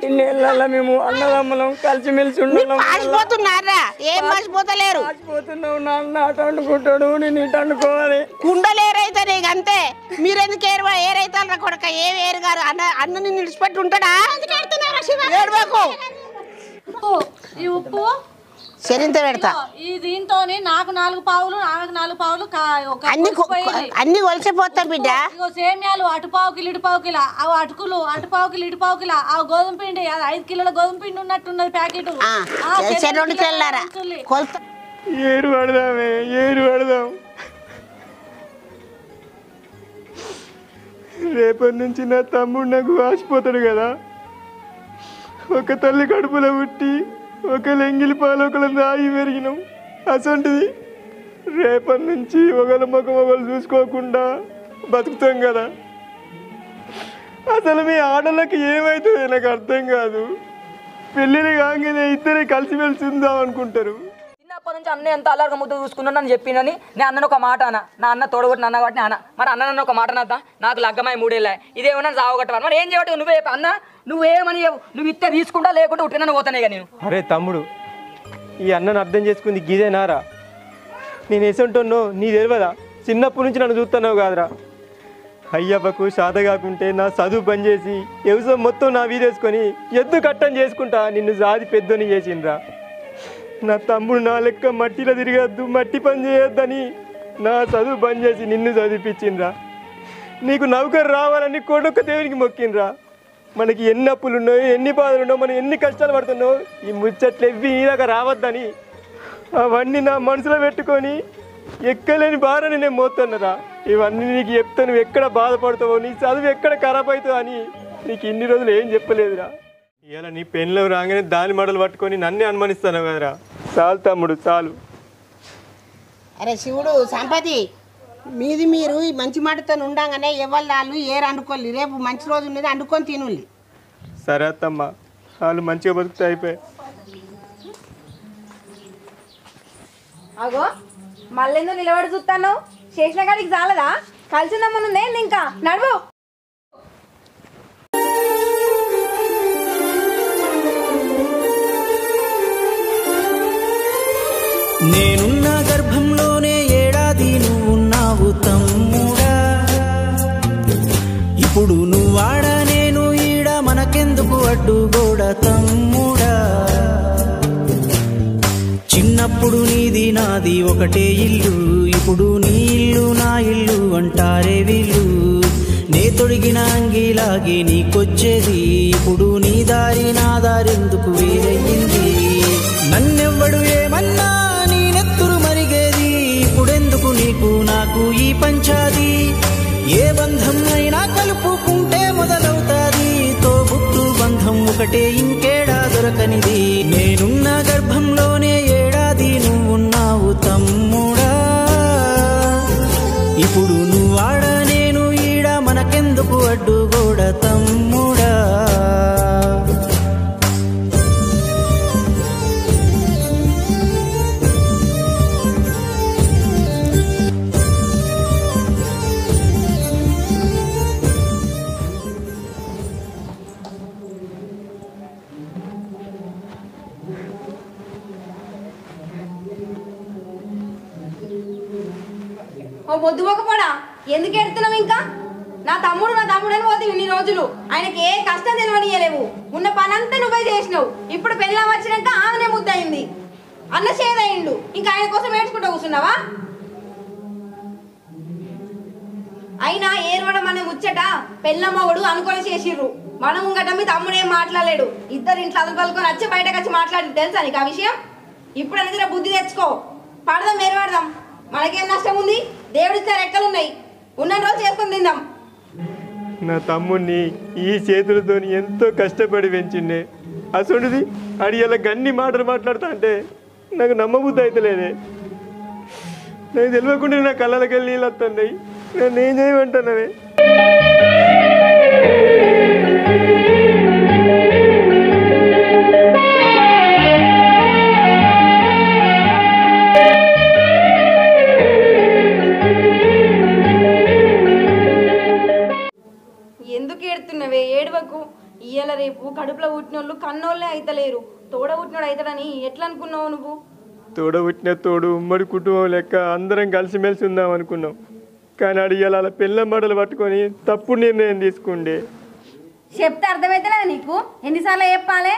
ఇన్నేళ్ళ మేము అన్నదమ్ములం కలిసిమెలిసి ఉండాలిపోతున్నారా ఏం మర్చిపోతలేరు మర్చిపోతున్నావు నాన్న అటు అనుకుంటాడు నేను ఇటు అనుకోవాలి కుండలేరైతే నీకు అంతే మీరెందుకు ఏరైతే కొడక ఏం ఏరు గారు అన్నని నిలిచిపెట్టి ఉంటాడా ఏడవకు ఈ ఉప్పు శరింత పెడతా ఈ దీంతో నాకు 4 పావులు ఆమెకు 4 పావులు అన్ని కొలిసిపోతా బిడ్డ సేమ్యాలు అటుపావు కిలో ఇటుపావు కిలో అవి అటుకులు అటుపావు కిలో ఇటుపావు కిలో అవి గోధుమ పిండి 5 కిలోల గోధుమ పిండి ఉన్నట్టున్నది ప్యాకెట్ 2 కిలోలారా కొలత ఏరు పడదాం రేపటి నుంచి నా తమ్ముడు నాకు వాసిపోతాడు కదా ఒక తల్లి కడుపులో పుట్టి ఒక లెంగిలి పాలు ఒకళ్ళని దాగి పెరిగినాం అసంటిది రేపటి నుంచి ఒకళ్ళ ముఖం ఒకళ్ళు చూసుకోకుండా బతుకుతాం కదా అసలు మీ ఆడలకి ఏమవుతుంది నాకు అర్థం కాదు పెళ్ళిళ్ళు కాగానే ఇద్దరే కలిసిమెలిసి ఉందాం అనుకుంటారు చిన్నప్పటి నుంచి అన్న ఎంత అల్లరిగా ముద్ద చూసుకున్నాను అని చెప్పినని నేను అన్నను ఒక మాట అన్న నా అన్న తోడగొట్టి అన్న కాబట్టి అన్న మరి అన్న నన్ను ఒక మాట అన్నదా నాకు లగ్గమై 3 ఏళ్ళ ఇదేమన్నా సావగొట్టవాలి మరి ఏం చేయటం నువ్వే అన్న నువ్వేమని నువ్వు ఇస్తే తీసుకుంటా లేకుంటే ఉట్టిన పోతానే నేను అరే తమ్ముడు ఈ అన్నను అర్థం చేసుకుంది గీదేనారా నేను ఎసంటున్నో నీ తెలియదా చిన్నప్పటి నుంచి నన్ను చూస్తున్నావు కాదురా అయ్యప్పకు శాత కాకుంటే నా చదువు పని చేసి వ్యవసాయం మొత్తం నా వీదేసుకొని ఎద్దు కట్టం చేసుకుంటా నిన్ను సాది పెద్దోని చేసిండ్రా నా తమ్ముడు నా లెక్క మట్టిలో తిరగద్దు మట్టి పని చేయొద్దని నా చదువు పని చేసి నిన్ను చదివిపించిండ్రా నీకు నౌకరు రావాలని కొడుకు దేవునికి మొక్కిండ్రా మనకి ఎన్ని అప్పులు ఉన్నాయో ఎన్ని బాధలు ఉన్నాయో మనం ఎన్ని కష్టాలు పడుతున్నావు ఈ ముచ్చట్లు ఎవ్వి నీ దాకా రావద్దని అవన్నీ నా మనసులో పెట్టుకొని ఎక్కలేని భారాన్ని నేను మోస్తున్నారా ఇవన్నీ నీకు చెప్తే నువ్వు ఎక్కడ బాధపడతావో నీ చదువు ఎక్కడ ఖరాబ్ అవుతావు అని నీకు ఇన్ని రోజులు ఏం చెప్పలేదురా ఇలా నీ పెన్లో రాగానే దాని మడలు పట్టుకొని నన్నే అనుమానిస్తాను కదరా చాలు తమ్ముడు చాలు అరే శివుడు సంపతి మీది మీరు ఈ మంచి మాటతో ఉండగానే ఎవరు ఏరు అనుకోవాలి రేపు మంచి రోజు ఉన్నది అనుకొని తినుల్లి సరే అత్తమ్మ వాళ్ళు మంచిగా బతుకుతా అయిపోయి అగో మళ్ళెందో నిలబడి చూస్తాను చేసిన కాడికి చాలదా కలిసిందమ్మనుందే ఇంకా నడువు నేనున్న గర్భంలోనే ఏడాది నువ్వున్నావు తమ్ముడా ఇప్పుడు నువ్వాడ నేను ఈడ మనకెందుకు అడ్డుగోడ తమ్ముడా చిన్నప్పుడు నీది నాది ఒకటే ఇల్లు ఇప్పుడు నీ ఇల్లు నా ఇల్లు అంటారే వీళ్ళు నే తొడిగిన అంగిలాగి నీకొచ్చేది ఇప్పుడు నీ దారి నా దారెందుకు వేరయ్యింది నన్నెవ్వడు ఏమన్నా నీ నెత్తురు మరిగేది ఇప్పుడెందుకు నీకు నాకు ఈ పంచాది ఏ బంధం అయినా కలుపుకుంటే మొదలవుతాది తోబుట్టు బంధం ఒకటే ఇంకేడా దొరకనిది నేనున్న గర్భంలోనే ఏడాది నువ్వున్నావు తమ్ముడా ఇప్పుడు నువ్వాడ నేను ఈడ మనకెందుకు అడ్డుగోడ తమ్ముడా ఓ బొద్దుపోకపోడా ఎందుకు ఎడుతున్నావు ఇంకా నా తమ్ముడు అని పోతే ఇన్ని రోజులు ఆయనకి ఏ కష్టం తెలియనియలేవు ఉన్న పనంతా నువ్వే చేసినావు ఇప్పుడు పెళ్ళం వచ్చినాక ఆమెనే ముద్దయింది అన్న చేదయిండు ఇంకా ఆయన కోసం ఏడ్చుకుంటూ కూర్చున్నావా అయినా ఏర్వడం అనే ముచ్చట పెళ్ళమ్మవుడు అనుకొని చేసిర్రు మనం గట మీ తమ్ముడు ఏం మాట్లాడలేడు ఇద్దరు ఇంట్లో అదుపు పలుకొని వచ్చి బయటకు వచ్చి మాట్లాడి తెలుసా నీకు ఆ విషయం ఇప్పుడు అనేది బుద్ధి తెచ్చుకో పడదాం ఏర్పడదాం మనకేం నష్టం ఉంది దేవుడిచ్చే రెక్కలున్నాయి ఉన్న రోజు చేసుకొని తిందాం నా తమ్ముడిని ఈ చేతులతో ఎంతో కష్టపడి పెంచిండే అసలుది అడిగేలా గన్ని మాటలు మాట్లాడుతా అంటే నాకు నమ్మబుద్ధి అయితే లేదే నాకు తెలియకుండా నా కళ్ళకి వెళ్ళి నీళ్ళు వస్తున్నాయి నన్ను ఏం చేయమంటున్నావే ఎందుకు ఏడుతున్నవే ఏడవకు ఇయ్యాల రేపు కడుపులో పుట్టినోళ్ళు కన్నోళ్ళే అయితలేరు, తోడ పుట్టినోడు అవుతాడని ఎట్లా అనుకున్నావు నువ్వు? తోడ పుట్టిన తోడు ఉమ్మడి కుటుంబం లెక్క అందరం కలిసిమెలిసి ఉందాం అనుకున్నాం. కానీ అడిగాలి అలా పిల్ల మడలు పట్టుకొని తప్పుడు నిర్ణయం తీసుకుండే. చెప్తే అర్థమవుతలేదా నీకు? ఎన్నిసార్లు చెప్పాలి?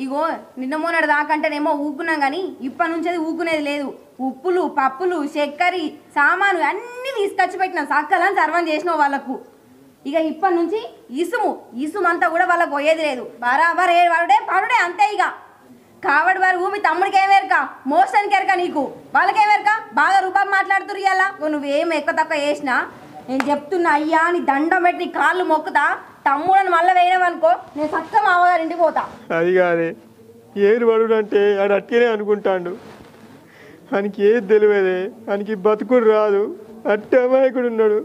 ఇగో నిన్న మొన్నటి దాకంటేనేమో ఊకున్నాం కానీ ఇప్పటి నుంచి అది ఊకునేది లేదు. ఉప్పులు పప్పులు చక్కెర సామాను అన్నీ తీసుకొచ్చి పెట్టినాం, సక్కలని సర్వం చేసినావు వాళ్ళకు. ఇక ఇప్పటి నుంచి ఇసుము అంతా కూడా వాళ్ళకు పోయేది లేదు. బరాబర్ ఏ పడుడే అంతే. ఇక కావడి వరకు మీ తమ్ముడికి ఏమేరక, మోషన్కి ఎరక, నీకు వాళ్ళకేమేరక. బాగా రూపాయి మాట్లాడుతురు ఇయ్యాలా. నువ్వేం ఎక్కువ తక్కువ చేసినా నేను చెప్తున్నా అయ్యా, నీ దండం పెట్టి నీ కాళ్ళు మొక్కుతా. తమ్ముడని మళ్ళీ వేయనవనుకో నేను సక్క మామగారింటికి పోతా. అది కాదే, ఏరు పడు అంటే ఆడు అట్టినే అనుకుంటాడు. ఆయనకి ఏది తెలియదే, ఆయనకి బతుకుడు రాదు, అట్టి అమాయకుడు ఉన్నాడు.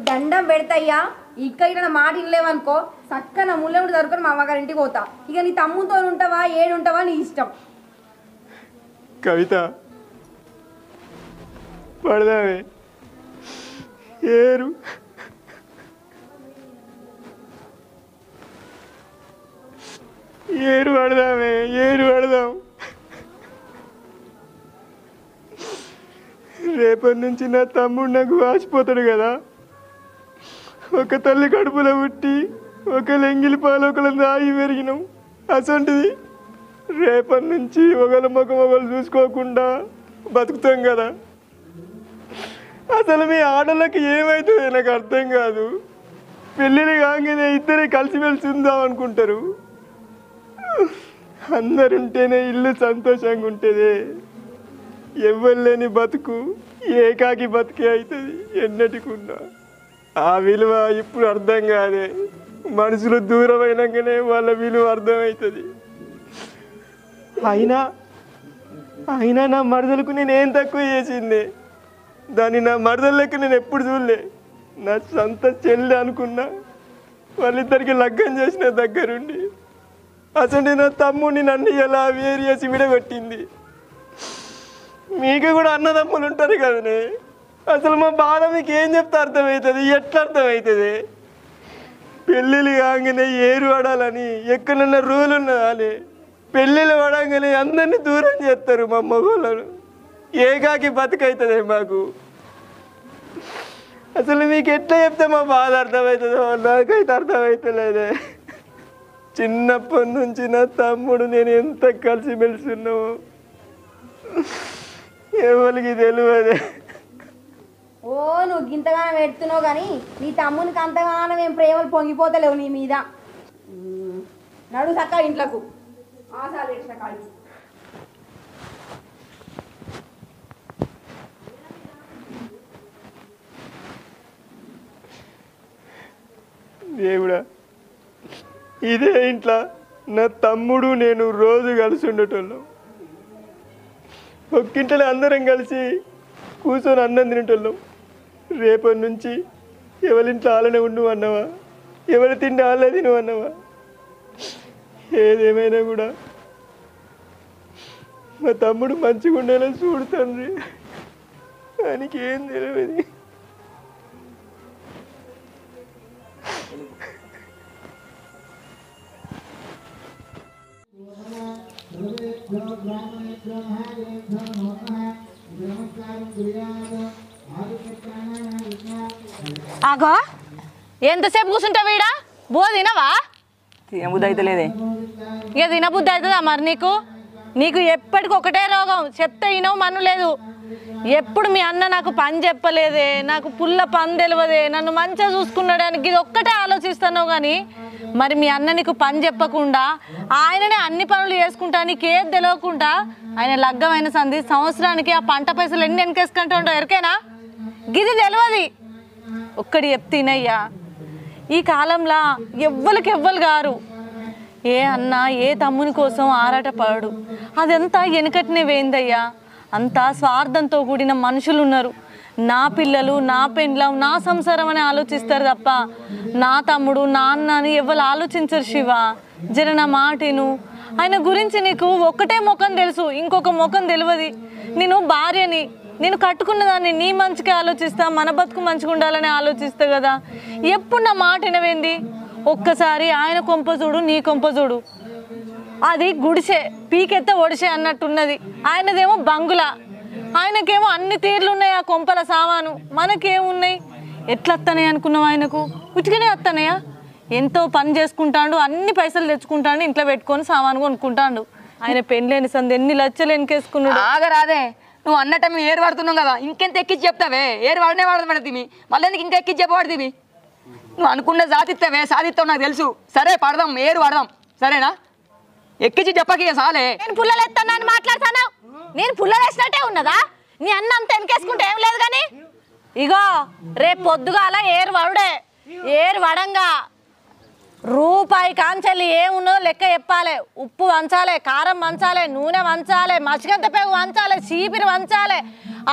దండం పెడతాయ్యా, ఇక్కడ మాట ఇనలేవనుకో చక్కన ముళ్ళెముడు దొరుకుని మా అమ్మగారింటికి పోతా. ఇక నీ తమ్ముతో ఉంటావా ఏడుంటావా నీ ఇష్టం. కవిత పడదామే, ఏరు పడదామే, ఏరు పడదాం. రేపటి నుంచి నా తమ్ముడు నాకు వాసిపోతాడు కదా. ఒక తల్లి కడుపులో పుట్టి ఒక లెంగిలి పాలు ఒకళ్ళ దాగి పెరిగినాం. అసంటిది రేపటి నుంచి ఒకళ్ళ ముఖం ఒకళ్ళు చూసుకోకుండా బతుకుతాం కదా. అసలు మీ ఆడళ్ళకి ఏమవుతుంది నాకు అర్థం కాదు. పెళ్ళిళ్ళు కాగానే ఇద్దరే కలిసిమెలిసి ఉందాం అనుకుంటారు. అందరుంటేనే ఇల్లు సంతోషంగా ఉంటుంది. ఎవ్వరు లేని బతుకు ఏకాకి బతుకే అవుతుంది ఎన్నటికున్నా. ఆ విలువ ఇప్పుడు అర్థం కాదే. మనుషులు దూరం అయినాకనే వాళ్ళ విలువ అర్థమవుతుంది. అయినా నా మరదలకు నేనేం తక్కువ చేసింది. దాన్ని నా మరదల లెక్క నేను ఎప్పుడు చూడలే. నా సొంత చెల్లి అనుకున్నా. వాళ్ళిద్దరికి లగ్గం చేసిన దగ్గరుండి అసలు నా తమ్ముడిని నన్ను ఎలా వేరు చేసి విడగొట్టింది. మీకు కూడా అన్నదమ్ములు ఉంటారు కదనే. అసలు మా బాధ మీకు ఏం చెప్తే అర్థమవుతుంది, ఎట్లా అర్థమవుతుంది? పెళ్ళిళ్ళు కాగానే ఏరు పడాలని ఎక్కడన్నా రూల్ ఉన్నదాలే. పెళ్ళిళ్ళు పడగానే అందరినీ దూరం చేస్తారు మా మగవాళ్ళను. ఏకాకి బతుకవుతుంది మాకు. అసలు మీకు ఎట్లా చెప్తే మా బాధ అర్థమవుతుందో నాకైతే అర్థమవుతలేదే. చిన్నప్పటి నుంచి నా తమ్ముడు నేను ఎంత కలిసిమెలిసి ఉన్నామో ఎవరికి తెలియదే. ఓ నువ్వు ఇంతగానం పెడుతున్నావు కానీ నీ తమ్మునికి అంతగానం ఏం ప్రేమలు పొంగిపోతలేవు నీ మీద. నడు సక్క ఇంట్లోకు ఆశాలు పెట్టిన కాడికి. దేవుడా, ఇదే ఇంట్లో నా తమ్ముడు నేను రోజు కలిసి ఉండేటోళ్ళం. ఒక్కింట్లో అందరం కలిసి కూర్చొని అన్నం తినేటోళ్ళం. రేపటి నుంచి ఎవరింట్లో వాళ్ళనే ఉండు అన్నావా, ఎవరి తిండి వాళ్ళే తిను అన్నావా? ఏదేమైనా కూడా మా తమ్ముడు మంచిగా ఉండాలని చూడు తండ్రి. ఆయనకి ఏం తెలియదు. ఆగో ఎంతసేపు కూర్చుంటావు ఈడ? బో తినవా? తినబుద్ధి అయితే లేదే. ఇక తినబుద్ధి అవుతుందా మరి నీకు? నీకు ఎప్పటికి ఒకటే రోగం, చెప్తే వినవు మన్ను లేదు. ఎప్పుడు మీ అన్న నాకు పని చెప్పలేదే, నాకు పుల్ల పని తెలియదే, నన్ను మంచిగా చూసుకున్నాడానికి ఇది ఒక్కటే ఆలోచిస్తున్నావు. కానీ మరి మీ అన్న నీకు పని చెప్పకుండా ఆయననే అన్ని పనులు చేసుకుంటా, నీకేది తెలియకుండా ఆయన లగ్గమైన సంధి సంవత్సరానికి ఆ పంట పైసలు ఎన్ని వెనకేసుకుంటూ ఉంటావు ఎరికేనా? గిది తెలియదు. ఒక్కడి చెప్తేనయ్యా, ఈ కాలంలో ఎవ్వరు గారు ఏ అన్న ఏ తమ్ముని కోసం ఆరాట పడు. అదంతా వెనకటినే వేయిందయ్యా. అంతా స్వార్థంతో కూడిన మనుషులు ఉన్నారు. నా పిల్లలు, నా పెండ్లం, నా సంసారం అని ఆలోచిస్తారు తప్ప నా తమ్ముడు, నా అన్న అని ఎవరు ఆలోచించరు. శివ, జర నా మాటను. ఆయన గురించి నీకు ఒక్కటే ముఖం తెలుసు, ఇంకొక ముఖం తెలియదు. నేను భార్యని, నేను కట్టుకున్న దాన్ని నీ మంచిగా ఆలోచిస్తా, మన బతుకు మంచిగా ఉండాలని ఆలోచిస్తా కదా. ఎప్పుడు నా మాట వినవేంది? ఒక్కసారి ఆయన కొంప చూడు నీ కొంప చూడు. అది గుడిసే పీకెత్త ఒడిసే అన్నట్టున్నది. ఆయనదేమో బంగులా, ఆయనకేమో అన్ని తీర్లు ఉన్నాయి ఆ కొంపల సామాను, మనకేమున్నాయి? ఎట్లా వస్తానే అనుకున్నావు? ఆయనకు ఉచికనే వస్తానయా? ఎంతో పని చేసుకుంటాడు, అన్ని పైసలు తెచ్చుకుంటాడు, ఇంట్లో పెట్టుకొని సామాను కొనుక్కుంటాడు. ఆయన పెళ్ళలేని సంది ఎన్ని లచ్చలు వెనకేసుకున్నాడు. ఆగరాదే, నువ్వు అన్నట్టు మేము ఏరు పడుతున్నాం కదా, ఇంకెంత ఎక్కించి చెప్తావే? ఏరు వాడనే వాడదు మేడం తిమి, మళ్ళీ ఎందుకు ఇంకా ఎక్కించి చెప్పబడుతుంది? నువ్వు అనుకున్న సాధిస్తావే, సాధిస్తావు నాకు తెలుసు. సరే పడదాం, ఏరు పడదాం, సరేనా? ఎక్కించి చెప్పకి సాలే. నేను పుల్లలు ఎత్తానని మాట్లాడతాను. నేను పుల్లలు వేసినట్టే ఉన్నదా? నీ అన్న అంత వెనకేసుకుంటే ఏం లేదు కానీ ఇగో రేపు పొద్దుగాల ఏరు వడుడే. ఏరు వడంగా రూపాయి కాంచెల్లి ఏమున్నదో లెక్క చెప్పాలి. ఉప్పు వంచాలి, కారం వంచాలి, నూనె వంచాలి, మసిగంత పెగు వంచాలి, చీపిరి వంచాలి.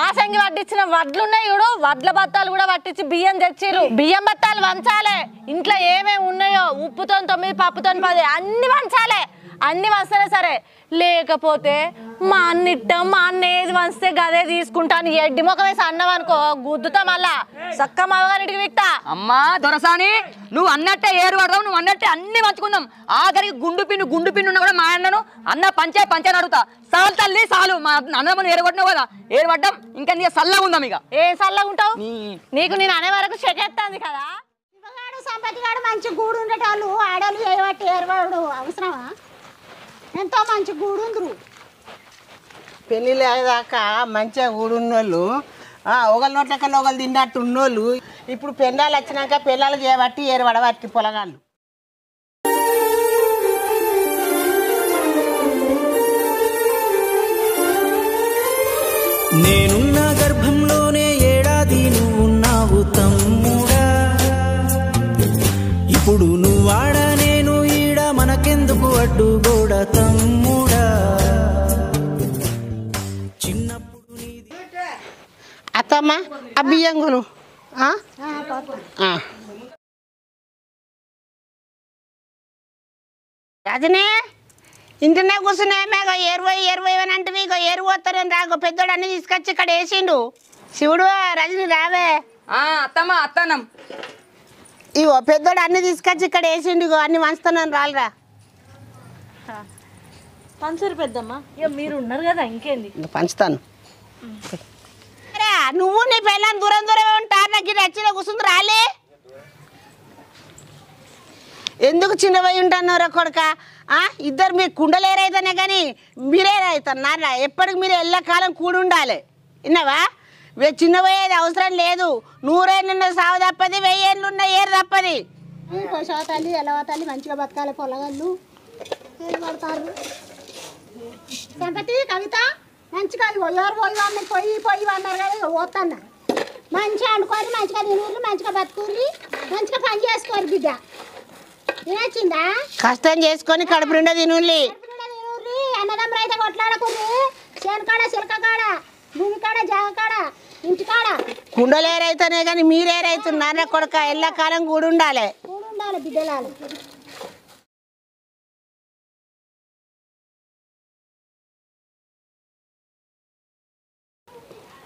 ఆసంగి వడ్డించిన వడ్లున్నాయి చూడు, వడ్ల బత్తాలు కూడా పట్టించి బియ్యం తెచ్చిరు. బియ్యం బత్తాలు వంచాలి. ఇంట్లో ఏమేమి ఉన్నాయో ఉప్పుతో 9, పప్పుతో 10 అన్ని వంచాలి. అన్ని వంచితే సరే, లేకపోతే మా అన్నిట్టం మా అన్న ఏది వంచితే గదే తీసుకుంటాను. ఎడ్డి ముఖం వేసి అన్నవనుకో గుద్దుతా మళ్ళా చక్క మగగారింటికి విక్తా. అమ్మా దొరసాని, నువ్వు అన్నట్టే ఏరు పడదావు, నువ్వు అన్నట్టే అన్ని పంచుకుందాం. ఆఖరికి గుండు పిన్ను ఉన్నా కూడా మా అన్నను అన్న పంచే అడుగుతా. సాలు తల్లి సాలు, మా అన్నమ్మను ఏరగొట్టినావు కదా, ఏరగొట్టం. ఇంకా నీ సల్లగా ఉందాం. ఇక ఏ సల్లగా ఉంటావు? నీకు నేను అనే వరకు చెకెత్తాంది కదా. సంపతిగాడు మంచి గూడు ఉండేటాళ్ళు ఆడలు ఏవట్టి ఏర్వాడు అవసరమా? ఎంతో మంచి గూడు ఉందరు. పెళ్ళిళ్ళు అయ్యేదాకా మంచిగా ఊడున్నోళ్ళు, ఒకళ్ళ నోట్లకన్నా ఒకళ్ళు తిన్నట్టు ఉన్నోళ్ళు ఇప్పుడు పెళ్ళాలు వచ్చినాక పిల్లలు చేయబట్టి ఏరువడబట్టి పొలగాళ్ళు. నేనున్న గర్భంలోనే ఏడాది నువ్వున్నావు తమ్ముడా, ఇప్పుడు నువ్వాడ నేను ఈడ మనకెందుకు అడ్డుగోడ తమ్ముడా. చిన్నప్పుడు నీది అత్తమ్మ ఆ బియ్యం కొను. రాజనే ఇంటనే కూర్చున్నామే, ఏరు అని అంటే ఇక ఏరు పోతారని రాగో పెద్దోడు అన్ని తీసుకొచ్చి ఇక్కడ వేసిండు. శివుడు రజని రావే. అత్తమ్మా అత్తన్నం. ఇగో పెద్దోడు అన్ని తీసుకొచ్చి ఇక్కడ వేసిండు. ఇగో అన్ని వంచుతానని రాలరా. పంచరు పెద్దమ్మ, ఇక మీరు ఉన్నారు కదా ఇంకేంది. పంచుతాను. నువ్వు నీ పిల్లని దూరం ఉంటారు. నాకు నచ్చిన కూర్చుంది రాలే. ఎందుకు చిన్నవై ఉంటాను కొడుక? ఇద్దరు మీరు కుండలేరైతేనే కానీ మీరేరైతున్నారా? ఎప్పటికి మీరు ఎల్లకాలం కూడి ఉండాలి. విన్నావా? చిన్నపోయేది అవసరం లేదు. 100 ఏళ్ళున్న సాగు తప్పది, 1000 ఏళ్ళున్న ఏరు తప్పది. తల్లి ఎలా తల్లి మంచిగా బతకాలి పొలగాళ్ళు పడతారు. సంపతి కవిత మంచిగా ఎవరు పోయి అన్నారు కదా, పోతున్నా మంచిగా అనుకోరు, మంచిగా తినూరు, మంచిగా బతుకుర్రి, మంచిగా పని చేసుకోరు. బిడ్డ తినొచ్చిందా? కష్టం చేసుకొని కడుపు నిండా తినుల్లి. అన్నదమ్ములు అయితే కొట్లాడకుర్రి. చేను కాడ, చిలక కాడ, భూమి కాడ, జాగ కాడ, ఇంటి కాడ. కుండలేరైతేనే కానీ మీరేరైతున్నారా కొడుక? ఎల్లకాలం కూడి ఉండాలి. బిడ్డలాలు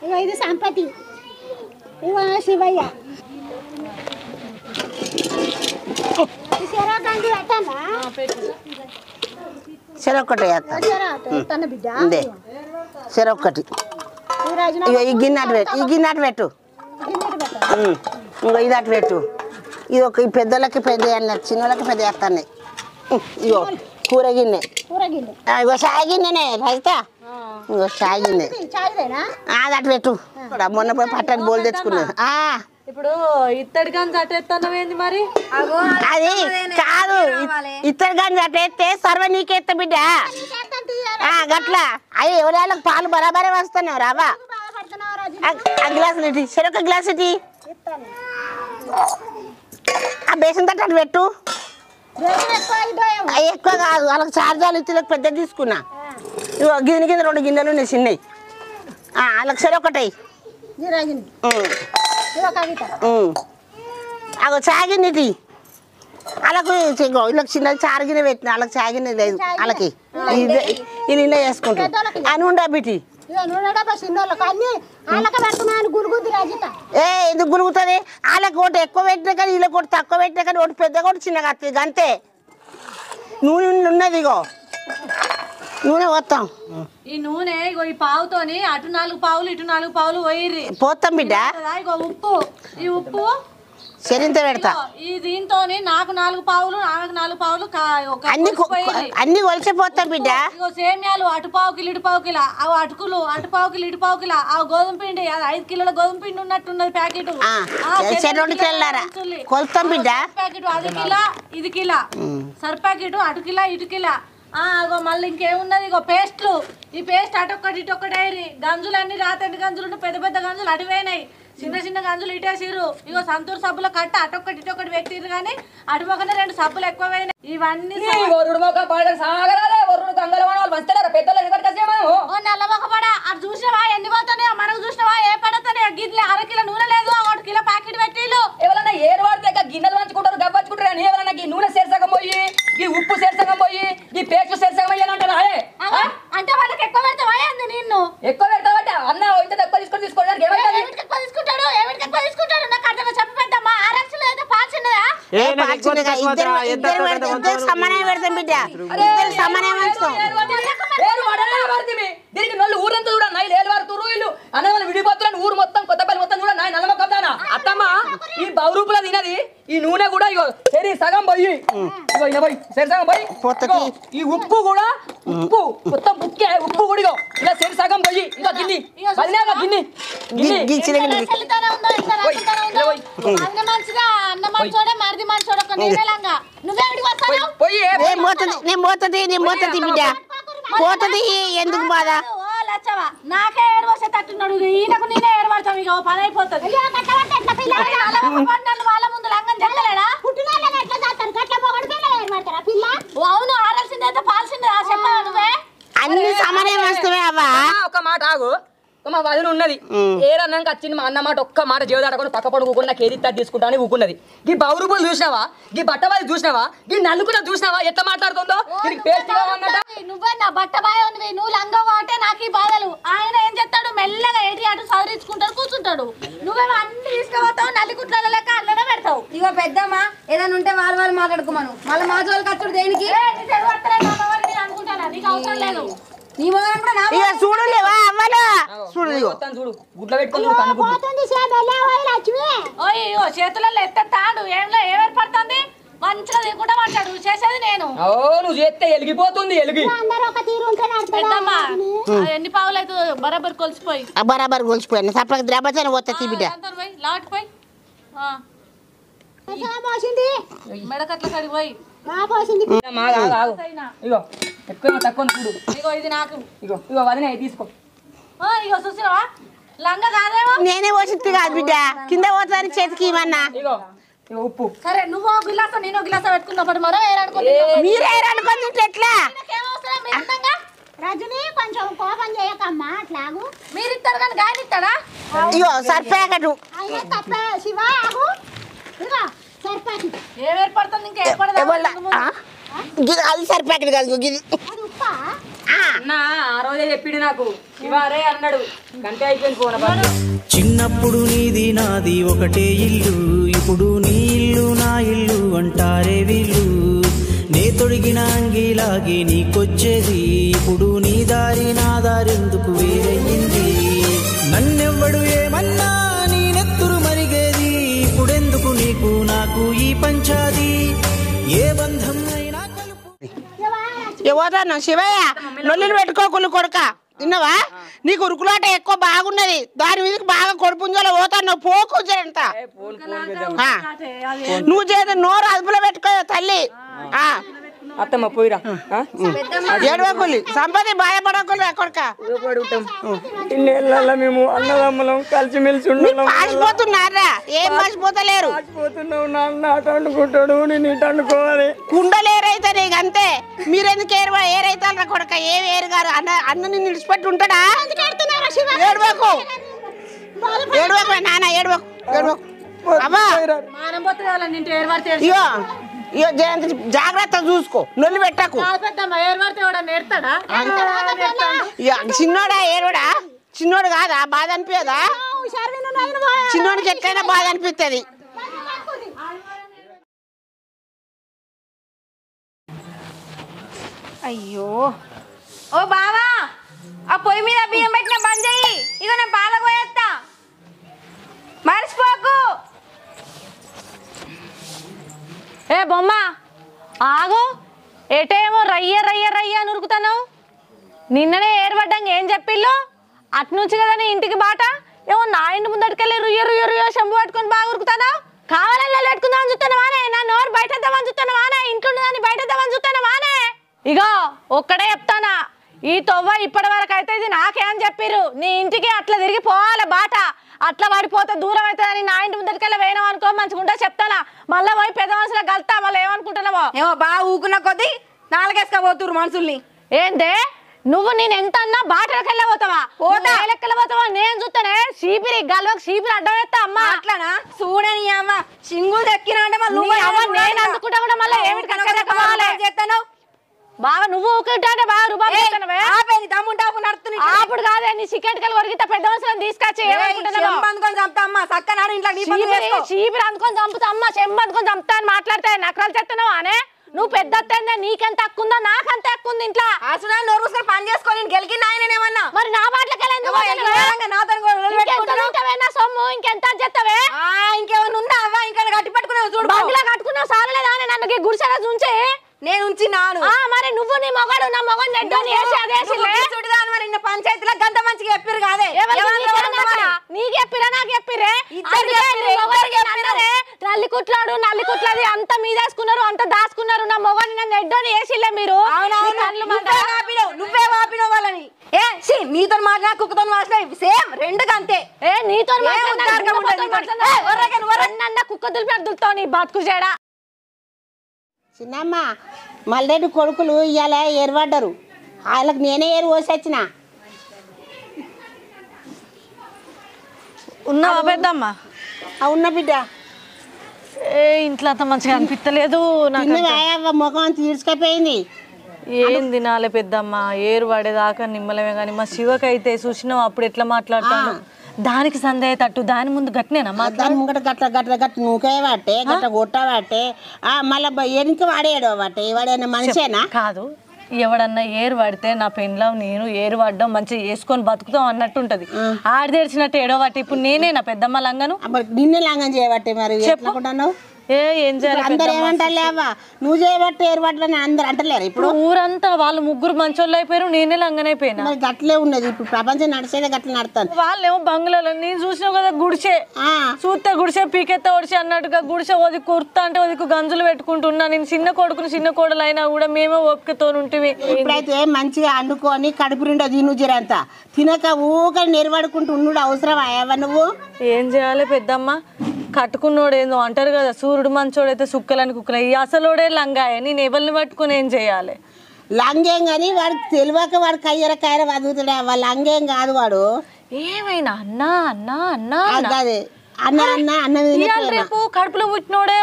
ఇగో ఇది సంపతి, ఇగో శివయ్య. చెరొక్కటి వేస్తాను బిడ్డ. చెరొక్కటి. ఇగో ఈ గిన్నె అటు పెట్టు. ఇంకో ఇది అటు పెట్టు. ఇది ఒక ఈ పెద్దోళ్ళకి పెద్ద చిన్నోళ్ళకి పెద్ద వేస్తాను. ఇగో కూర గిన్నె. ఇగో చాయ్ గిన్నెనే రైతా. ఇగో చాయ్ గిన్నె అది అటు పెట్టు. మొన్న పోయి పట్టని బోల్ తెచ్చుకున్నాను. ఇప్పుడు ఇత్తడి గంజ అటేస్తానవేంది మరి? అది కాదు, ఇత్తడి గంజ అటేస్తే సర్వ నీకేస్తా బిడ్డ. గట్లా అయ్యి ఎవరి పాలు బరాబరే వస్తున్నావు రావా. ఆ గ్లాస్ ఇటీ, చెరొక గ్లాస్ ఇటీ. ఆ బేసన్ తట్టు అటు పెట్టు. అవి ఎక్కువ కాదు, వాళ్ళకి చార్జాలు ఇత్తులకు పెద్ద తీసుకున్నా. ఇగో గిన్నె కింద 2 గిన్నెలు ఉన్నాయి చిన్నవి. వాళ్ళకి చెరొకటి. అగో చాగిన్నది వాళ్ళకు వీళ్ళకి చిన్నది చారుగిన పెట్టిన. వాళ్ళకి చాగిన లేదు. వాళ్ళకి ఈ నిండా చేసుకుంటాం అని ఉండా బిటి. ఇక నూనె డబ్బా చిన్నోళ్ళకి అన్ని వాళ్ళకి పెడుతున్నాను గురుగుద్ది రజిత. ఎందుకు గురుగుతుంది? వాళ్ళకి ఒకటి ఎక్కువ పెట్టినా కానీ వీళ్ళకి ఒకటి తక్కువ పెట్టినా కానీ ఒకటి పెద్దగా ఒకటి చిన్నగా వస్తుంది అంతే. నూనె ఉన్నది ఇగో నూనె పోతాం. ఈ నూనె ఇగో ఈ పావుతోని అటు 4 పావులు ఇటు 4 పావులు పోయిర్రి పోతాం బిడ్డ. ఇగో ఉప్పు, ఈ ఉప్పు సరింత పెడతా. ఈ దీంతో నాకు 4 పావులు నాకు 4 పావులు అన్ని కొలిసిపోతాం బిడ్డ. ఇగో సేమ్యాలు అటు పావు కిలో ఇటు పావు కిలో, అవి అటుకులు అటు పావు కిలో ఇటు పావు కిలో, ఆ గోధుమ పిండి 5 కిలోల గోధుమ పిండి ఉన్నట్టున్నది ప్యాకెట్. 2 కిలోలారా కొలుతాం బిడ్డ. ప్యాకెట్ అది కిలో ఇది కిలో, సర్ ప్యాకెట్ అటు కిలో ఇటు కిలో. ఇగో మళ్ళీ ఇంకేమున్నది? ఇగో పేస్ట్లు, ఈ పేస్ట్ అటొక్కటి ఇటొక్కటి అయ్యి గంజులు అన్ని రాతండి గంజులు పెద్ద పెద్ద గంజులు అటువైనాయి, చిన్న చిన్న గంజులు ఇటేసిర్రు. ఇగో సంతూర్ సబ్బుల కట్ట అటొక్కటి ఇటొక్కటి పెట్టిర్రు కానీ అటుపక్కన 2 సబ్బులు ఎక్కువైనాయి. ఇవన్నీ నల్లమొకపడ అటు చూసినవా ఎన్ని పోతానే మనకు చూసినవా ఏ పడతానే గిన్నె 1/2 కిలో నూనె లేదు 1 కిలో ప్యాకెట్ పెట్టిళ్ళు. ఎవరన్నా ఏరు వాడితే గిన్నెలు పంచుకుంటారు గబ్బచ్చుకుంటారు కానీ ఎవరన్నా ఈ నూనె సేర్సగం పోయి ఈ ఉప్పు సేర్సగం పోయి ఈ పేస్ట్ సేర్సగం పోయి అని అంటారా? అంటే వాళ్ళకి ఎక్కువ పెడతావా నిన్ను? ఎక్కువ పెడతావంటే అన్న ఇంత తక్కువ తీసుకోవడానికి ఎక్కువ తీసుకుంటాడు ఎక్కువ తీసుకుంటాడు నాకు అర్థంగా చెప్పి పెద్దమ్మా. 6 లక్షలు అయితే పాల్చిన్నదా? సమానం పెడతాం బిడ్డ. సమానం దీనికి నల్లు ఊరంతా చూడ నైలు ఏలువారుతురు వీళ్ళు అన్న వాళ్ళు విడిపోతున్నారు ఊరు మొత్తం కొత్తపల్లి మొత్తం చూడ నాయ నల్లమ కబ్దానా అత్తమ్మ ఈ బౌరూపుల తినది ఈ నూనె కూడా ఇగో సరి సగం పోయి ఇగో ఇలా పోయి సరి సగం పోయి ఈ ఉప్పు కూడా ఉప్పు మొత్తం ఉక్కే ఉప్పు కూడా ఇగో ఇలా సరి సగం పోయి ఇంకా గిన్ని బదిలేగా గిన్ని అన్న మంచోడే మరిది మంచోడే ఒక నీళ్ళంగా నువ్వేమిడికి వస్తావు? నేను పోతుంది బిడ్డ పోతుంది. ఎందుకు బాధ? నాకే ఏడు వస్తే తట్టున్నాడు ఈయనకు నేనే ఏడబడతాం ఇక పని అయిపోతుంది. వాళ్ళ ముందు లంగం చెక్కలేడా? అవును ఆరాల్సింది అయితే పాల్సింది చెప్పాలి నువ్వే. అన్ని సమానం వస్తావే అవ్వా. ఒక మాట ఆగు మా వదిన ఉన్నది ఏరన్నాక వచ్చింది మా అన్నమాట ఒక్క మాట జీవదాడకుండా పక్క పడుకున్న కేది తీసుకుంటా అని ఊకున్నది. ఈ బౌరుబులు చూసినావా ఈ బట్టవాళ్ళు చూసినావా ఈ నలుగురు చూసినావా ఎట్లా మాట్లాడుతుందో? నువ్వే నా బట్ట బాగా ఉంది నువ్వు లంగం అంటే నాకు ఈ బాధలు. ఆయన ఏం చేస్తాడు మెల్లగా ఏటి అటు సవరించుకుంటాడు కూర్చుంటాడు. నువ్వేమో అన్ని తీసుకుపోతావు నల్లికుట్ల లెక్క అల్లనే పెడతావు. ఇగో పెద్దమ్మా ఏదైనా ఉంటే వాళ్ళు మాట్లాడుకోమను మళ్ళీ మా జోలికి వచ్చుడు దేనికి? అనుకుంటానా నీకు అవసరం లేదు. నీ మొదలు కూడా ఇక చూడలేవా అవ్వలా చూడు చూడు గుడ్ల పెట్టుకొని చేతులలో ఎత్తాడు ఏమిలో ఏమేర్పడుతుంది మంచిగా తినకుండా మాట్లాడు చేసేది నేను. నువ్వు చేస్తే ఎలిగిపోతుంది ఎలిగి పెద్దమ్మా ఎన్ని పావులు అయితే బరాబర్ కొలిసిపోయి బరాబర్ కొలిసిపోయాను సప్పకి ద్రబచాను పోతుంది బిడ్డ లాటిపోయి మెడకట్ల కడిగి పోయి ఇగో ఎక్కువ తక్కువ చూడు ఇగో ఇది నాకు ఇగో ఇగో వదిన తీసుకో. ఇగో చూసినావా లంగా కాదేమో నేనే పోసిద్ది కాదు బిడ్డ కింద పోతాను చేతికి ఇవన్నా. ఇగో ఇగో ఉప్పు సరే నువ్వు గిలాస నేను గిలాస పెట్టుకున్నప్పుడు మరో మీరే అనుకుంది ఎట్లా రజని కొంచెం కోపం చేయకమ్మా అట్లాగు మీరిస్తారు కానీ గాయలు ఇస్తాడా? ఇగో సర్పేకటు అయినా తప్ప శివ ఆగు ఇగో సర్పాకి ఏమేర్పడుతుంది ఇంకా ఏర్పడదు. అది సర్పేకటు కాదు ఇది అది ఉప్పా అన్న ఆ రోజే చెప్పిండు నాకు ఇవారే అన్నాడు గంటే అయిపోయింది పోన. చిన్నప్పుడు నీది నాది ఒకటే ఇల్లు ఇప్పుడు నీ ఇల్లు నా ఇల్లు అంటారే వీళ్ళు నే తొడిగిన అంగిలాగి నీకొచ్చేది ఇప్పుడు నీ దారి నా దారెందుకు వేరయ్యింది నన్నెవ్వడు ఏమన్నా నీ నెత్తురు మరిగేది ఇప్పుడెందుకు నీకు నాకు ఈ పంచాది ఏ బంధం అయినా పోతాను శివయ్య నొల్లిని పెట్టుకోకులు కొడుక తిన్నావా? నీకు ఉరుకులాట ఎక్కువ బాగున్నది దాని మీదకి బాగా కొడుపుంజలో పోతాను పోకు జరంత నువ్వు చేత నోరు అదుపులో పెట్టుకో తల్లి. అత్తమ్మ పోయిరా ఏడవకులి సంపద బాధపడకులు కొడుక ఇన్నేళ్ళ మేము అన్నదమ్ములం కలిసిమెలిసి పాసిపోతున్నారా? ఏం పాసిపోతలేరు. పాసిపోతున్నావు నాన్న అటు అనుకుంటాడు నేను ఇటు అనుకోవాలి. కుండలు ఏరైతే నీకు అంతే మీరెందుకు ఏరైతారా కొడుక ఏం ఏరు గారు అన్నని నిలిచిపెట్టి ఉంటాడా? ఏడవకు ఏడవకు నాన్న ఏడవకు ఏడవకు అమ్మా. ఇగో ఇగో జయంతి జాగ్రత్త చూసుకో నొల్లి పెట్టకు. ఏర్పడితే నేర్తాడా చిన్నోడా ఏరుడా చిన్నోడు కాదా బాధ అనిపించదా చిన్నోడికి ఎట్లయినా బాధ అనిపిస్తుంది అయ్యో ఓ బావా ఆ పొయ్యి మీద బియ్యం పెట్టిన బంద్ చెయ్యి ఇక నేను పాలకు పోయేస్తా మర్చిపోకు ఏ బొమ్మ ఆగు ఎటేమో రయ్య రయ్య రయ్య అని ఉరుకుతాను నిన్ననే ఏర్పడ్డాక ఏం చెప్పిళ్ళు అట్నుంచి కదా నీ ఇంటికి బాట ఏమో నా ఇంటి ముందటికెళ్ళి రుయ్య రుయ్య రుయ్య శంభు పట్టుకొని బాగా ఉరుకుతాను కావాలని పెట్టుకుందామని చూస్తున్నావానే నా నోరు బయట వద్దామని చూస్తున్నావానే ఇంట్లో దాన్ని బయట వద్దామని చూస్తున్నావానే ఇగో ఒక్కడే చెప్తానా ఈ తొవ్వ ఇప్పటి వరకు అయితే ఇది నాకే అని చెప్పిర్రు నీ ఇంటికి అట్లా తిరిగి పోవాలి బాట అట్లా పడిపోతే దూరం అవుతుందని నా ఇంటి ముందరికెళ్ళి వేయడం అనుకో మంచిగుంటా చెప్తానా మళ్ళీ పోయి పెద్ద మనుషులకు కలుతా మళ్ళీ ఏమనుకుంటున్నావో ఏమో బాగా ఊకున్న కొద్దీ నాలుగేసుకపోతురు మనుషుల్ని ఏంటే నువ్వు నేను ఎంత అన్నా బాటలకు వెళ్ళబోతావా లెక్కలపోతావా నేను చూస్తానే చీపిరి గల్వకు చీపిరి అడ్డం వేస్తా అమ్మా అట్లానా చూడని అమ్మ సింగులు దక్కినా అంటే నేను అందుకుంటా కూడా మళ్ళీ ఏమిటి చేస్తాను బాగా నువ్వు ఊకుంటే బాగా రూపాయలు అప్పుడు కాదే నీ చికెన్ కలు కొరిగితే పెద్ద మనుషులను తీసుకొచ్చి చీపిరి అందుకొని చంపుతా అమ్మ చెంబు అందుకొని చంపుతా అని మాట్లాడితే నకరాలు చెప్తున్నావు అనే నువ్వు పెద్ద నీకెంత హక్కు ఉందో నాకంత హక్కు ఉంది ఇంట్లో నోరు పని చేసుకొని గెలికి నాయనేమన్నా మరి నా బాటలకెళ్ళి సొమ్ము ఇంకెంత చెప్తావే ఇంకేమన్నా ఉందా అవ్వ ఇంకా గట్టి పట్టుకున్నావు చూడు బంగ్లా కట్టుకున్నావు సారలేదా నన్ను గుడిసెల ఉంచే నేను ఉంచినాను మరి నువ్వు నీ మొగడు నా మొగడు నెడ్డోని చూడదాని మరి పంచాయతీలో గంట మంచిగా చెప్పారు కాదే నీకు చెప్పిరా నాకు చెప్పిరే నల్లి కుట్లాడు నల్లి కుట్లది అంత మీదేసుకున్నారు అంత దాచుకున్నారు నా మొగని నన్ను నెడ్డోని వేసిలే మీరు నువ్వే వాపిన వాళ్ళని నీతో మాట్లాడినా కుక్కతో మాట్లాడి సేమ్ రెండు అంతే నీతో కుక్క దులిపెడుతావు నీ బతుకు చేయడా చిన్నమ్మ మల్లెడ్డి కొడుకులు ఇవాళ ఏర్పడ్డారు వాళ్ళకి నేనే ఏరు పోసొచ్చిన ఉన్నావా పెద్దమ్మ ఉన్న బిడ్డ ఇంట్లో అంత మంచిగా అనిపించలేదు ముఖం తీర్చుకపోయింది ఏం తినాలి పెద్దమ్మ ఏరు పడేదాకా నిమ్మలమే కానీ మా శివకైతే చూసినావు అప్పుడు ఎట్లా మాట్లాడతాను దానికి సందేహ తట్టు దాని ముందు గట్టినేనా దాని ముంగట గట్ల గట్ల గట్ల నూకే వాటే గట్ల కొట్టవాటే మళ్ళీ ఎనికి వాడేయడం వాటే వాడైనా మనిషేనా కాదు ఎవడన్నా ఏరు పడితే నా పెన్లో నేను ఏరు పడ్డం మంచిగా వేసుకొని బతుకుతాం అన్నట్టు ఉంటది ఆడి తెరిచినట్టు ఏడో వాటి ఇప్పుడు నేనే నా పెద్దమ్మ లంగను నిన్నే లంగం చేయబట్టే మరి చెప్పుకుంటున్నావు ఏం చేయాలి అందరు ఏమంటలేవా నువ్వు చేయబట్టి ఏర్పడ్డని అందరు అంటలేరు ఇప్పుడు ఊరంతా వాళ్ళు ముగ్గురు మంచోళ్ళు అయిపోయారు నేనే లంగనైపోయినా మరి గట్లే ఉన్నది ఇప్పుడు ప్రపంచం నడిచేదే గట్ల నడతాను వాళ్ళేమో బంగ్లాలో నేను చూసినావు కదా గుడిసే చూస్తే గుడిసే పీకెత్త ఒడిసే అన్నట్టుగా గుడిసే వది కుర్తా అంటే వదికు గంజులు పెట్టుకుంటున్నా నేను చిన్న కొడుకుని చిన్న కోడలు అయినా కూడా మేమే ఓపికతో ఉంటివి ఇప్పుడైతే మంచిగా అండుకొని కడుపు నిండా తిను జరంతా తినక ఊక నిలబడుకుంటూ ఉండు అవసరమా ఏవా నువ్వు ఏం చేయాలి పెద్దమ్మ కట్టుకున్నోడు ఏందో అంటారు కదా సూర్యుడు మంచోడైతే సుక్కలని కుక్కలు అసలోడే లంగాయ నేను ఎవరిని పట్టుకుని ఏం చేయాలి లంగేం కానీ వాడికి తెలియక వాడు కయ్యర కయ్యర వదుగుతాడే వాళ్ళ లంగేం కాదు వాడు ఏమైనా అన్నా అన్నా అన్నా అదే అన్న అన్న అన్న రేపు కడుపులో పుట్టినోడే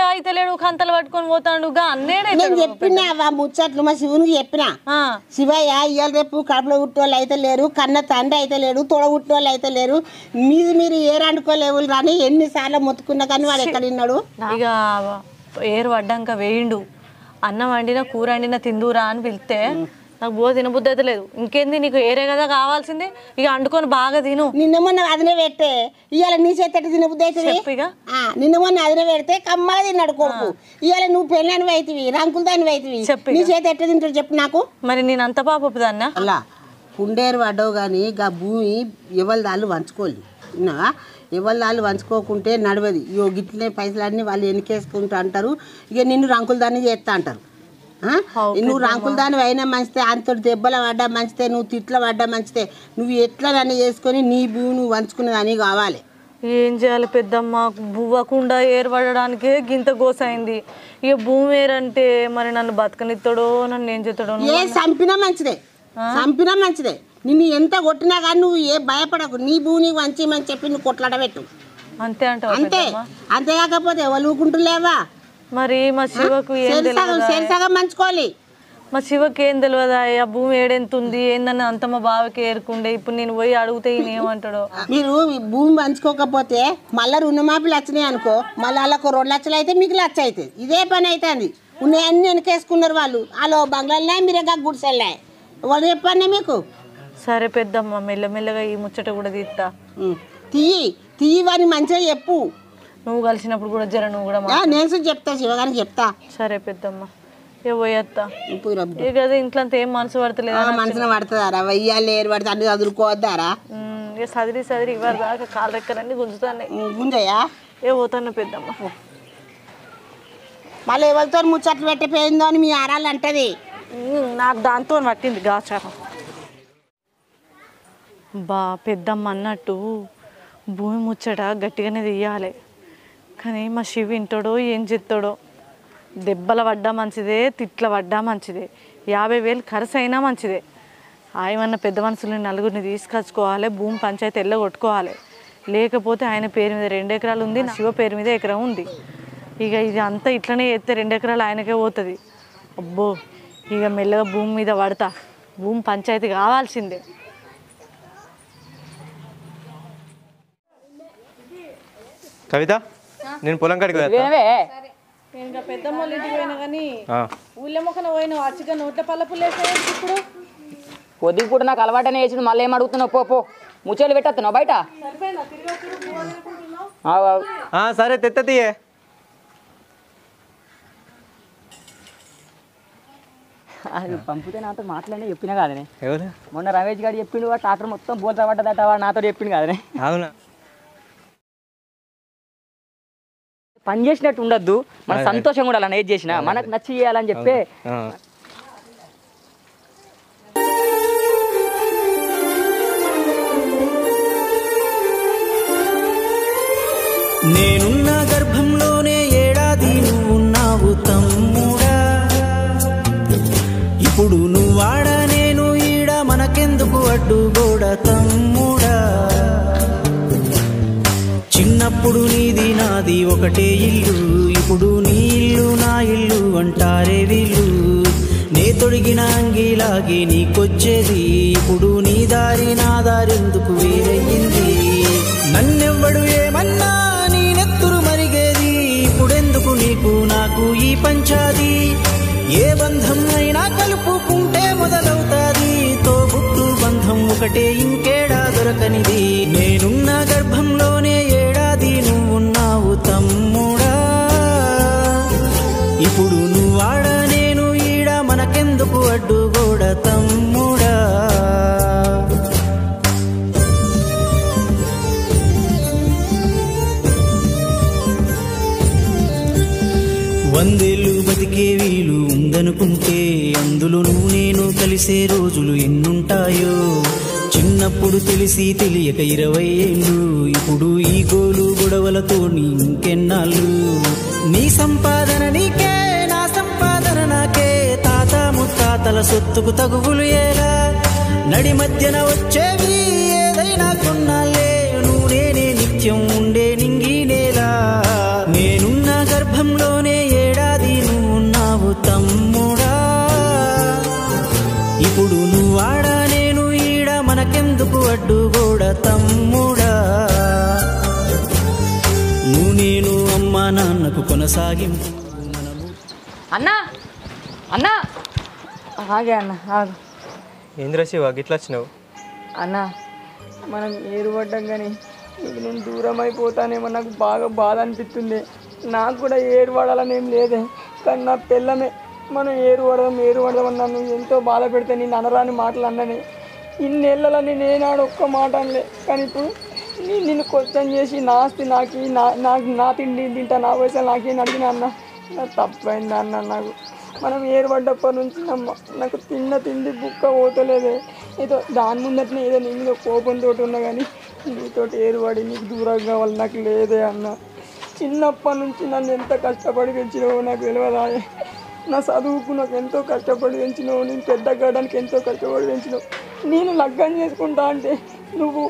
అయితే లేడు కంతలు పట్టుకొని పోతాడు అన్నేడే నేను చెప్పినా ముచ్చట్లు మా శివునికి చెప్పినా శివయ్య ఇవాళ రేపు కడుపులో పుట్టేవాళ్ళు అయితే లేరు కన్న తండ్రి అయితే లేడు తోడ పుట్టేవాళ్ళు అయితే లేరు మీరు ఏరండుకోలేవు కానీ ఎన్నిసార్లు మొత్తుకున్నా కానీ వాడు ఎక్కడ విన్నాడు ఇక ఏరు పడ్డాక వేయిండు అన్నం వండినా కూర వండినా తిందురా అని పిలిస్తే నాకు బో తినబుద్ధి అయితే లేదు ఇంకేంది నీకు ఏరే కదా కావాల్సింది ఇక అండుకొని బాగా తిను నిన్న మొన్న అదినే పెడితే ఇవాళ నీ చేత తినబుద్ధి అవుతుంది నిన్న మొన్న అదినే పెడితే కమ్మగా తిన్నాడు కొడుకు ఇవాళ నువ్వు పెళ్ళాని అవుతుంది రంకులు దాని అవుతుంది నీ చేత ఎట్ట తింటాడు చెప్పు నాకు మరి నేను అంత పాపపు దాన్నా అలా కుండేరు పడ్డావు కానీ ఇక భూమి ఎవరి దాళ్ళు వంచుకోవాలి విన్నావా ఎవరి దాళ్ళు వంచుకోకుంటే నడవది ఇగో గిట్లనే పైసలన్నీ వాళ్ళు ఎన్నికేసుకుంటూ అంటారు ఇక నిన్ను రంకులు దాన్ని చేస్తా అంటారు నువ్వు రంకులు దాన్ని అయినా మంచితే అంతటి దెబ్బలు పడ్డా మంచితే నువ్వు తిట్ల పడ్డా మంచితే నువ్వు ఎట్లా నన్ను చేసుకొని నీ భూమి నువ్వు వంచుకునేదని కావాలి ఏం చేయాలి పెద్దమ్మ బువ్వకుండా ఏర్పడడానికే గింత గోసైంది ఇక భూమి ఏరంటే మరి నన్ను బతకనిస్తాడో నన్ను ఏం చేస్తాడో ఏ చంపినా మంచిదే నిన్ను ఎంత కొట్టినా కానీ నువ్వు ఏ భయపడకు నీ భూమి వంచేయమని చెప్పి నువ్వు కొట్లాడబెట్టు అంతే అంటావు అంతే కాకపోతే ఎవరు ఊకుంటులేవా మరి మా శివకు సరిసగం మంచుకోవాలి మా శివకి ఏం తెలియదా ఆ భూమి ఏడెంత ఉంది ఏందని అంత మా బావకి ఏరుకుండే. ఇప్పుడు నేను పోయి అడిగితే ఈయన ఏమంటాడో. మీరు భూమి పంచుకోకపోతే మళ్ళీ రుణమాఫీలు వచ్చినాయి అనుకో, మళ్ళీ వాళ్ళకు 2 లక్షలు అయితే మీకు 1 లక్ష అవుతుంది. ఇదే పని అవుతుంది. ఉన్నాయన్నీ వెనకేసుకున్నారు వాళ్ళు. వాళ్ళు బంగ్లాలే మీరేగా గుడిసెళ్ళే. వాళ్ళు చెప్పండి మీకు. సరే పెద్దమ్మ, మెల్లమెల్లగా ఈ ముచ్చట కూడా తీస్తా. తీయి వాడిని మంచిగా చెప్పు. నువ్వు కలిసినప్పుడు కూడా జర నువ్వు కూడా నేను చెప్తా, శివగారికి చెప్తా. సరే పెద్దమ్మ, ఏ పోయేస్తా. ఇక అదే ఇంట్లో అంతా ఏం మనసు పడతలేదు. మనసున పడుతుందారా? వయ్యాలు ఏరు పడితే అన్ని చదువుకోవద్దారా? ఇక సదిరి ఇవ్వరు దాకా కాలు రెక్కలన్నీ గుంజుతాయి. గుంజయ్యా ఏ పోతాను పెద్దమ్మ. మళ్ళీ ఎవరితో ముచ్చట్లు పెట్టిపోయిందో అని మీ ఆరాలు అంటది. నాకు దాంతో పట్టింది గాచారం. బా పెద్దమ్మ అన్నట్టు భూమి ముచ్చట గట్టిగానే తీయాలి. కానీ మా శివ ఇంటాడో ఏం చెప్తాడో. దెబ్బల పడ్డా మంచిదే, తిట్ల పడ్డా మంచిదే, 50,000 ఖర్చు అయినా మంచిదే. ఆయమన్న పెద్ద మనుషులని 4గురిని తీసుకొచ్చుకోవాలి, భూమి పంచాయతీ ఎల్లగొట్టుకోవాలి. లేకపోతే ఆయన పేరు మీద 2 ఎకరాలు ఉంది, నా శివ పేరు మీద ఎకరం ఉంది. ఇక ఇది అంతా ఇట్లనే ఎత్తే 2 ఎకరాలు ఆయనకే పోతుంది. అబ్బో, ఇక మెల్లగా భూమి మీద పడతా. భూమి పంచాయతీ కావాల్సిందే. కవిత, నేను పొలం కాడికి ఇంకా పెద్దమ్మ ఇంటికి పోయినా కానీ ఊళ్ళో మొక్కన పోయినా అచ్చిగా నోట్ల పల్లపులు వేసాయి. ఇప్పుడు కొద్దిగా కూడా నాకు అలవాటనే వేసింది. మళ్ళీ ఏం అడుగుతున్నావు? పో ముచ్చలు పెట్టేస్తున్నావు బయట. సరే తెత్తయ్యే. అది పంపితే నాతో మాట్లాడి చెప్పినా కాదనే. మొన్న రమేష్ గారు చెప్పిండు, ట్రాక్టర్ మొత్తం బోల్తా పడ్డదట, వాడు నాతో చెప్పిండు కాదనే. అవునా? పని చేసినట్టు ఉండద్దు, మన సంతోషం కూడా అలా ఏది చేసినా మనకు నచ్చి చేయాలని చెప్పి. నేనున్న గర్భంలోనే ఏడాది నువ్వున్నావు తమ్ముడా. ఇప్పుడు నువ్వాడ నేను ఈడ, మనకెందుకు అడ్డుగోడ తమ్ముడా. చిన్నప్పుడు నీది నాది ఒకటే ఇల్లు, ఇప్పుడు నీ ఇల్లు నా ఇల్లు అంటారే వీళ్ళు. నే తొడిగిన అంగిలాగి నీకొచ్చేది, ఇప్పుడు నీ దారి నా దారెందుకు వేరయ్యింది. నన్నెవ్వడు ఏమన్నా నీ నెత్తురు మరిగేది, ఇప్పుడెందుకు నీకు నాకు ఈ పంచాది. ఏ బంధం అయినా కలుపుకుంటే మొదలవుతాది, తోబుట్టు బంధం ఒకటే ఇంకేడా దొరకనిది. నేనున్న గర్భంలోనే ఏడాది నువ్వున్నావు తమ్ముడా. ఇప్పుడు నువ్వాడ నేను ఈడ, మనకెందుకు అడ్డుగోడ తమ్ముడా. వందేళ్ళు బతికే వీలు ఉందనుకుంటే, అందులో నువ్వు నేను కలిసే రోజులు ఎన్నుంటాయో. చిన్నప్పుడు తెలిసి తెలియక 20 ఏళ్ళు, ఇప్పుడు ఈ గోలు గొడవలతో ఇంకెన్నాళ్ళు. నీ సంపాదన నీకే, నా సంపాదన నాకే, తాత ముత్తాతల సొత్తుకు తగువులు ఏలా. నడి మధ్యన వచ్చేవి ఏదైనా కొన్నాళ్ళే, నువ్వు నేనే నిత్యం ఉండే నింగి నేలా. నేనున్న గర్భంలోనే ఏడాది నువ్వున్నావు తమ్ముడా. ఇప్పుడు నువ్వాడ నేను ఈడ, మనకెందుకు అడ్డుగోడ తమ్ముడా. నువ్వు నేను అమ్మా నాన్నకు కొనసాగింపు. అన్నా అన్నా ఆగే అన్న ఆగు. ఏంద్ర శివ గిట్లా వచ్చినావు? అన్న మనం ఏరుపడ్డాం కానీ నీకు నేను దూరం అయిపోతానేమో నాకు బాగా బాధ అనిపిస్తుంది. నాకు కూడా ఏరు పడాలని ఏం లేదే, కానీ నా పిల్లమే మనం ఏరు పడదాం నన్ను ఎంతో బాధ పెడితే నేను అనరాని మాటలు అన్నని. ఇన్నేళ్ళని నేనాడు ఒక్క మాట అనలే, కానీ ఇప్పుడు నిన్ను క్వశ్చన్ చేసి నా ఆస్తి నాకు నా తిండి తింటా, నా వయసు నాకేం అడిగినా అన్న. నాకు తప్పైంది అన్న. నాకు మనం ఏరుపడ్డప్పటి నుంచి నాకు తిండి బుక్క పోతలేదే. ఏదో దాని ముందటనే ఏదో నీ మీద కోపంతో ఉన్నా, కానీ నీతోటి ఏరుపడి నీకు దూరం కావాలి నాకు లేదే అన్న. చిన్నప్పటి నుంచి నన్ను ఎంత కష్టపడి పెంచినావో నాకు తెలియదా. నా చదువుకు నాకు ఎంతో కష్టపడి పెంచినావు, నేను పెద్ద కావడానికి ఎంతో కష్టపడి పెంచినావు. నేను లగ్గం చేసుకుంటా అంటే నువ్వు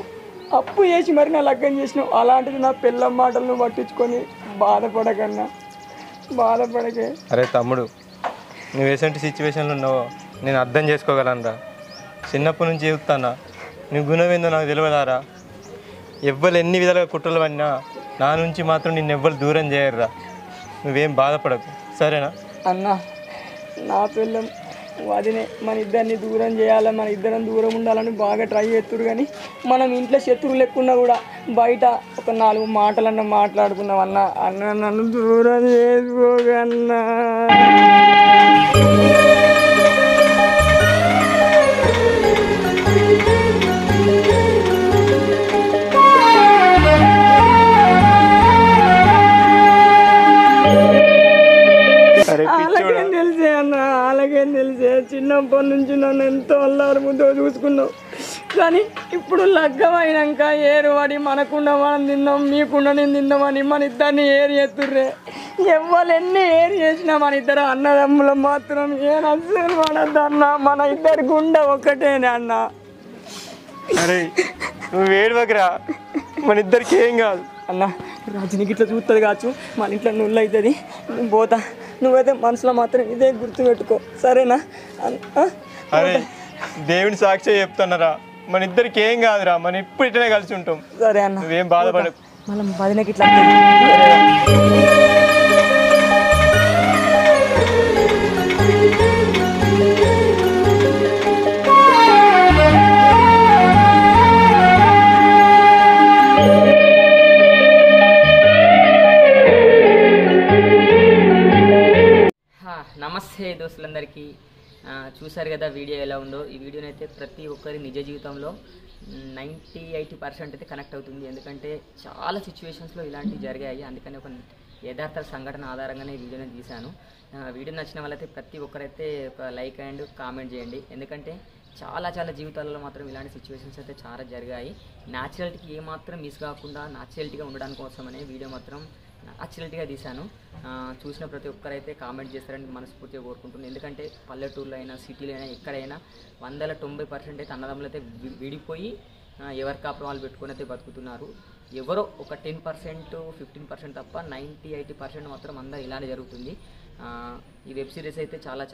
అప్పు చేసి మరి నా లగ్గం చేసినావు. అలాంటిది నా పిల్ల మాటలను పట్టించుకొని బాధపడకన్నా, బాధపడకే. అరే తమ్ముడు, నువ్వు ఎటువంటి సిచ్యువేషన్లో ఉన్నావో నేను అర్థం చేసుకోగలనురా. చిన్నప్పటి నుంచి చెప్తానా నీ గుణం ఏందో నాకు తెలియదారా. ఎవ్వరు ఎన్ని విధాలుగా కుట్రలు పడినా నా నుంచి మాత్రం నిన్ను ఎవ్వరు దూరం చేయరురా. నువ్వేం బాధపడకు, సరేనా? అన్న నా పిల్లం వదినే మన ఇద్దరిని దూరం చేయాలి, మన ఇద్దరం దూరం ఉండాలని బాగా ట్రై చేస్తురు. కానీ మనం ఇంట్లో శత్రువులు ఎక్కున్నా కూడా బయట ఒక 4 మాటలన్నా మాట్లాడుకున్నాం. అన్న అన్న నన్ను దూరం చేసుకోగన్నా. అలాగేం తెలిసే అన్న, అలాగేం తెలిసే. చిన్నప్పటి నుంచి నన్ను ఎంతో అల్లారు ముద్దో చూసుకున్నావు. కానీ ఇప్పుడు లగ్గం అయినాక ఏరువాడి మనకుండా మనం తిన్నాం, మీకుండా నేను తిన్నామని మన ఇద్దరిని ఏరి ఎత్తుర్రే. ఎవ్వరు ఎన్ని ఏరి చేసినా మన ఇద్దరు అన్నదమ్ములు మాత్రం ఏ నచ్చని పడద్దన్న. మన ఇద్దరి గుండె ఒక్కటేనే అన్న. అరే నువ్వు ఏడవకురా, మన ఇద్దరికి ఏం కాదు. అన్న రజనీకి ఇట్లా చూస్తుంది కావచ్చు, మన ఇంట్లో నువ్వు అవుతుంది. నేను పోతా, నువ్వైతే మనసులో మాత్రం ఇదే గుర్తుపెట్టుకో, సరేనా? అరే దేవుని సాక్షి చెప్తున్నారా, మన ఇద్దరికి ఏం కాదురా, మనం ఇప్పుడు ఇట్లనే కలిసి ఉంటాం. సరే అన్న, నువ్వేం బాధపడకు. మనం వదినకి ఇట్లా నమస్తే దోస్తులందరికీ. చూసారు కదా వీడియో ఎలా ఉందో. ఈ వీడియోని అయితే ప్రతి ఒక్కరి నిజ జీవితంలో 90-80% అయితే కనెక్ట్ అవుతుంది. ఎందుకంటే చాలా సిచ్యువేషన్స్లో ఇలాంటివి జరిగాయి. అందుకని ఒక యథార్థ సంఘటన ఆధారంగానే ఈ వీడియోని తీశాను. వీడియో నచ్చిన వాళ్ళైతే ప్రతి ఒక్కరైతే ఒక లైక్ అండ్ కామెంట్ చేయండి. ఎందుకంటే చాలా జీవితాలలో మాత్రం ఇలాంటి సిచ్యువేషన్స్ అయితే చాలా జరిగాయి. న్యాచురాలిటీకి ఏమాత్రం మిస్ కాకుండా న్యాచురాలిటీగా ఉండడానికి కోసమనే వీడియో మాత్రం న్యాచురాలిటీగా తీశాను. చూసిన ప్రతి ఒక్కరైతే కామెంట్ చేస్తారని మనస్ఫూర్తిగా కోరుకుంటున్నాను. ఎందుకంటే పల్లెటూరులో అయినా సిటీలో అయినా ఎక్కడైనా 100-90% అయితే అన్నదమ్ములు అయితే విడిపోయి ఎవరి కాపురం వాళ్ళు పెట్టుకొని అయితే బతుకుతున్నారు. ఎవరో ఒక 10%-15% తప్ప 90-80% మాత్రం అందరూ ఇలానే జరుగుతుంది. ఈ వెబ్ సిరీస్ అయితే చాలా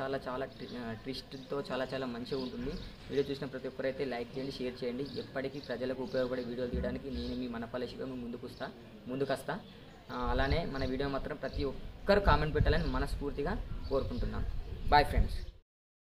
ట్విస్ట్తో చాలా మంచిగా ఉంటుంది. వీడియో చూసిన ప్రతి ఒక్కరైతే లైక్ చేయండి, షేర్ చేయండి. ఎప్పటికీ ప్రజలకు ఉపయోగపడే వీడియోలు తీయడానికి నేను మీ మనపల్లి శివం ముందుకొస్తా. అలానే మన వీడియో మాత్రం ప్రతి ఒక్కరు కామెంట్ పెట్టాలని మనస్ఫూర్తిగా కోరుకుంటున్నాను. Bye friends.